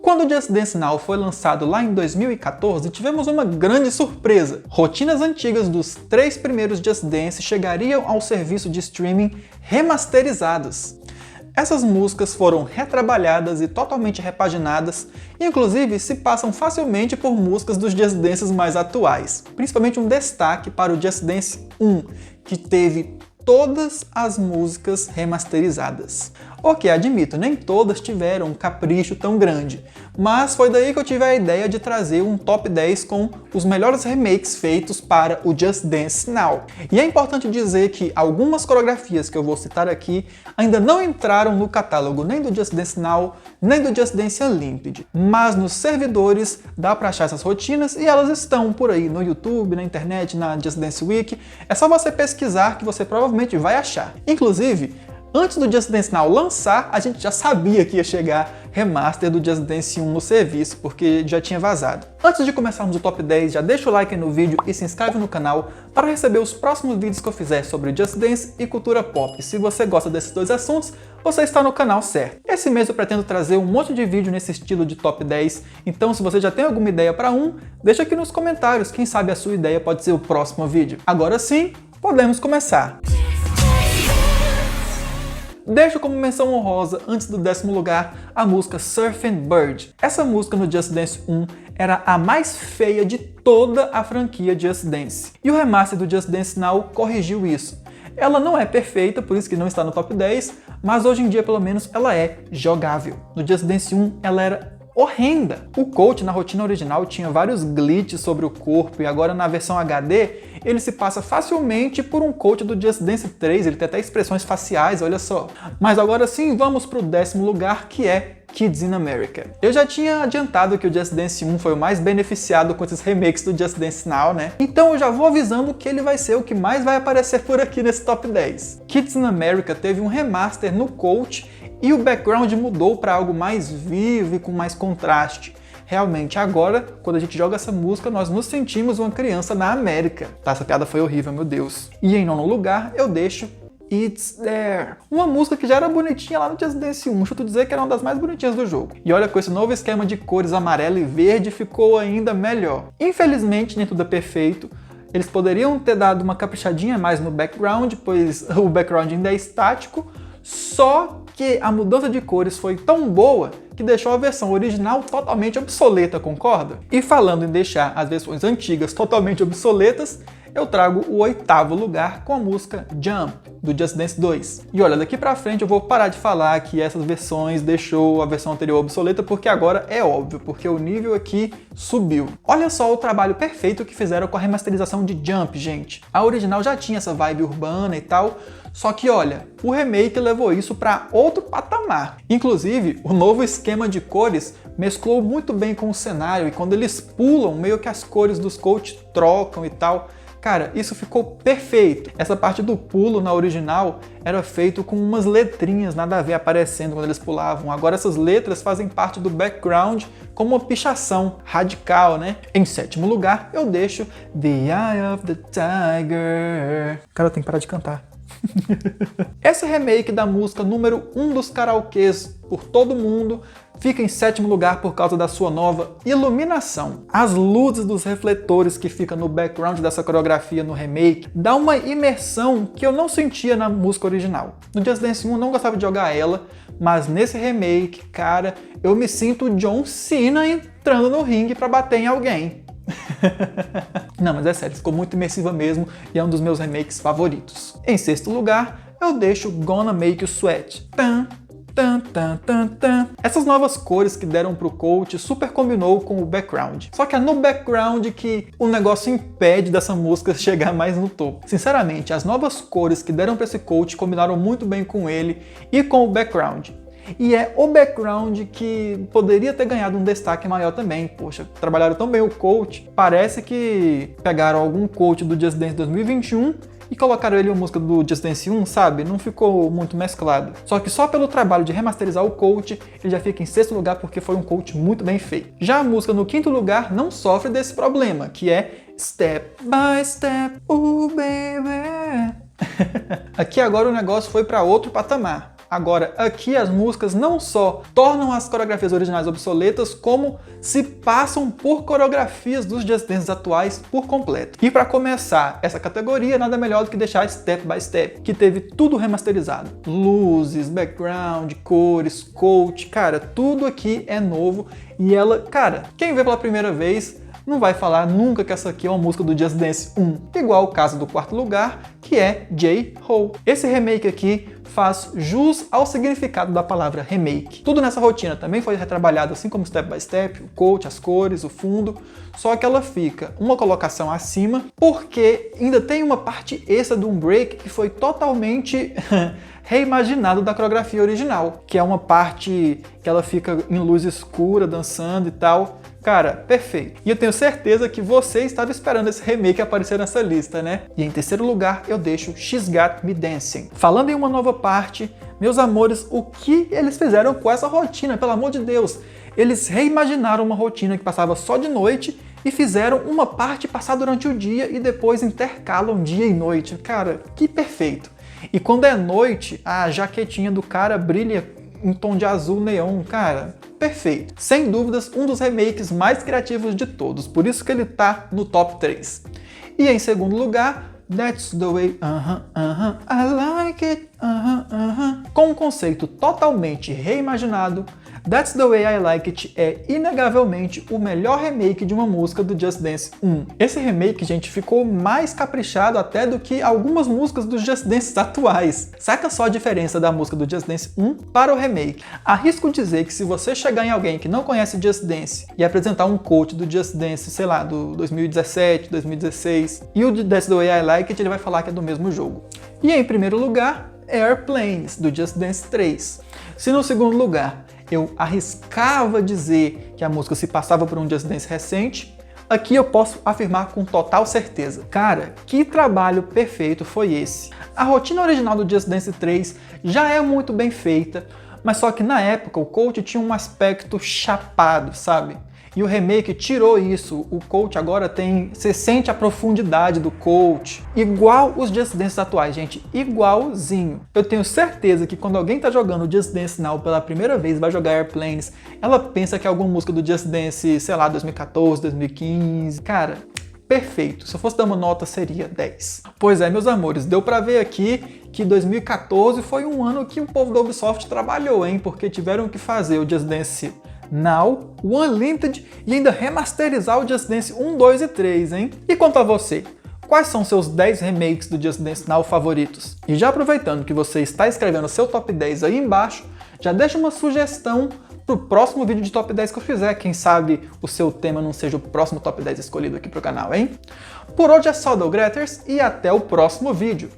Quando o Just Dance Now foi lançado lá em 2014, tivemos uma grande surpresa. Rotinas antigas dos 3 primeiros Just Dance chegariam ao serviço de streaming remasterizadas. Essas músicas foram retrabalhadas e totalmente repaginadas, e inclusive se passam facilmente por músicas dos Just Dances mais atuais. Principalmente um destaque para o Just Dance 1, que teve todas as músicas remasterizadas. Ok, admito, nem todas tiveram um capricho tão grande, mas foi daí que eu tive a ideia de trazer um top 10 com os melhores remakes feitos para o Just Dance Now. E é importante dizer que algumas coreografias que eu vou citar aqui ainda não entraram no catálogo nem do Just Dance Now, nem do Just Dance Unlimited, mas nos servidores dá para achar essas rotinas e elas estão por aí no YouTube, na internet, na Just Dance Wiki. É só você pesquisar que você provavelmente vai achar. Inclusive, antes do Just Dance Now lançar, a gente já sabia que ia chegar remaster do Just Dance 1 no serviço, porque já tinha vazado. Antes de começarmos o top 10, já deixa o like aí no vídeo e se inscreve no canal para receber os próximos vídeos que eu fizer sobre Just Dance e cultura pop. Se você gosta desses dois assuntos, você está no canal certo. Esse mês eu pretendo trazer um monte de vídeo nesse estilo de top 10, então se você já tem alguma ideia para um, deixa aqui nos comentários, quem sabe a sua ideia pode ser o próximo vídeo. Agora sim, podemos começar! Deixo como menção honrosa, antes do 10º lugar, a música Surfing Bird. Essa música no Just Dance 1 era a mais feia de toda a franquia Just Dance. E o remaster do Just Dance Now corrigiu isso. Ela não é perfeita, por isso que não está no top 10, mas hoje em dia pelo menos ela é jogável. No Just Dance 1 ela era horrenda. O coach na rotina original tinha vários glitches sobre o corpo e agora na versão HD ele se passa facilmente por um coach do Just Dance 3, ele tem até expressões faciais, olha só. Mas agora sim, vamos para o 10º lugar, que é Kids in America. Eu já tinha adiantado que o Just Dance 1 foi o mais beneficiado com esses remakes do Just Dance Now, né? Então eu já vou avisando que ele vai ser o que mais vai aparecer por aqui nesse top 10. Kids in America teve um remaster no coach e o background mudou para algo mais vivo e com mais contraste. Realmente, agora, quando a gente joga essa música, nós nos sentimos uma criança na América. Tá, essa piada foi horrível, meu Deus. E em 9º lugar, eu deixo It's There. Uma música que já era bonitinha lá no Just Dance 1, chuto dizer que era uma das mais bonitinhas do jogo. E olha, com esse novo esquema de cores amarelo e verde, ficou ainda melhor. Infelizmente, nem tudo é perfeito. Eles poderiam ter dado uma caprichadinha mais no background, pois o background ainda é estático, só que a mudança de cores foi tão boa que deixou a versão original totalmente obsoleta, concorda? E falando em deixar as versões antigas totalmente obsoletas, eu trago o 8º lugar com a música Jump, do Just Dance 2. E olha, daqui pra frente eu vou parar de falar que essas versões deixou a versão anterior obsoleta, porque agora é óbvio, porque o nível aqui subiu. Olha só o trabalho perfeito que fizeram com a remasterização de Jump, gente. A original já tinha essa vibe urbana e tal, só que olha, o remake levou isso para outro patamar. Inclusive, o novo esquema de cores mesclou muito bem com o cenário e quando eles pulam, meio que as cores dos coach trocam e tal. Cara, isso ficou perfeito. Essa parte do pulo na original era feito com umas letrinhas nada a ver aparecendo quando eles pulavam. Agora essas letras fazem parte do background como uma pichação radical, né? Em 7º lugar, eu deixo The Eye of the Tiger. Cara, tem que parar de cantar. Esse remake da música número 1 dos karaokês por todo mundo fica em 7º lugar por causa da sua nova iluminação. As luzes dos refletores que ficam no background dessa coreografia no remake dá uma imersão que eu não sentia na música original. No Just Dance 1 eu não gostava de jogar ela, mas nesse remake, cara, eu me sinto John Cena entrando no ringue pra bater em alguém. Não, mas é sério, ficou muito imersiva mesmo e é um dos meus remakes favoritos. Em 6º lugar, eu deixo Gonna Make You Sweat. Essas novas cores que deram pro coach super combinou com o background. Só que é no background que o negócio impede dessa música chegar mais no topo. Sinceramente, as novas cores que deram pra esse coach combinaram muito bem com ele e com o background. E é o background que poderia ter ganhado um destaque maior também. Poxa, trabalharam tão bem o coach. Parece que pegaram algum coach do Just Dance 2021 e colocaram ele em uma música do Just Dance 1, sabe? Não ficou muito mesclado. Só que só pelo trabalho de remasterizar o coach, ele já fica em 6º lugar porque foi um coach muito bem feito. Já a música no 5º lugar não sofre desse problema, que é Step by Step, oh baby. Aqui agora o negócio foi para outro patamar. Agora, aqui as músicas não só tornam as coreografias originais obsoletas, como se passam por coreografias dos Just Dance atuais por completo. E para começar essa categoria, nada melhor do que deixar Step by Step, que teve tudo remasterizado. Luzes, background, cores, coach, cara, tudo aqui é novo. E ela, cara, quem vê pela primeira vez não vai falar nunca que essa aqui é uma música do Just Dance 1, igual o caso do quarto lugar, que é J-Hope. Esse remake aqui faz jus ao significado da palavra remake. Tudo nessa rotina também foi retrabalhado, assim como Step by Step, o coach, as cores, o fundo, só que ela fica uma colocação acima, porque ainda tem uma parte extra de um break que foi totalmente reimaginado da coreografia original, que é uma parte que ela fica em luz escura, dançando e tal. Cara, perfeito. E eu tenho certeza que você estava esperando esse remake aparecer nessa lista, né? E em terceiro lugar, eu deixo She's Got Me Dancing. Falando em uma nova parte, meus amores, o que eles fizeram com essa rotina, pelo amor de Deus? Eles reimaginaram uma rotina que passava só de noite e fizeram uma parte passar durante o dia e depois intercalam dia e noite. Cara, que perfeito. E quando é noite, a jaquetinha do cara brilha em tom de azul neon, cara, perfeito. Sem dúvidas, um dos remakes mais criativos de todos, por isso que ele tá no top 3. E em segundo lugar, That's the Way, I Like It, Com um conceito totalmente reimaginado, That's the Way I Like It é inegavelmente o melhor remake de uma música do Just Dance 1. Esse remake, gente, ficou mais caprichado até do que algumas músicas dos Just Dance atuais. Saca só a diferença da música do Just Dance 1 para o remake. Arrisco dizer que se você chegar em alguém que não conhece Just Dance e apresentar um coach do Just Dance, sei lá, do 2017, 2016, e o de That's the Way I Like It, ele vai falar que é do mesmo jogo. E em primeiro lugar, Airplanes, do Just Dance 3. Se no segundo lugar eu arriscava dizer que a música se passava por um Just Dance recente, aqui eu posso afirmar com total certeza. Cara, que trabalho perfeito foi esse! A rotina original do Just Dance 3 já é muito bem feita, mas só que na época o coach tinha um aspecto chapado, sabe? E o remake tirou isso. O coach agora você sente a profundidade do coach. Igual os Just Dance atuais, gente. Igualzinho. Eu tenho certeza que quando alguém tá jogando Just Dance Now pela primeira vez, vai jogar Airplanes, ela pensa que é alguma música do Just Dance, sei lá, 2014, 2015. Cara, perfeito. Se eu fosse dar uma nota, seria 10. Pois é, meus amores, deu pra ver aqui que 2014 foi um ano que o povo da Ubisoft trabalhou, hein? Porque tiveram que fazer o Just Dance Now, o Unlimited e ainda remasterizar o Just Dance 1, 2 e 3, hein? E quanto a você? Quais são seus 10 remakes do Just Dance Now favoritos? E já aproveitando que você está escrevendo seu top 10 aí embaixo, já deixa uma sugestão pro próximo vídeo de top 10 que eu fizer. Quem sabe o seu tema não seja o próximo top 10 escolhido aqui pro canal, hein? Por hoje é só, Dougretters, e até o próximo vídeo.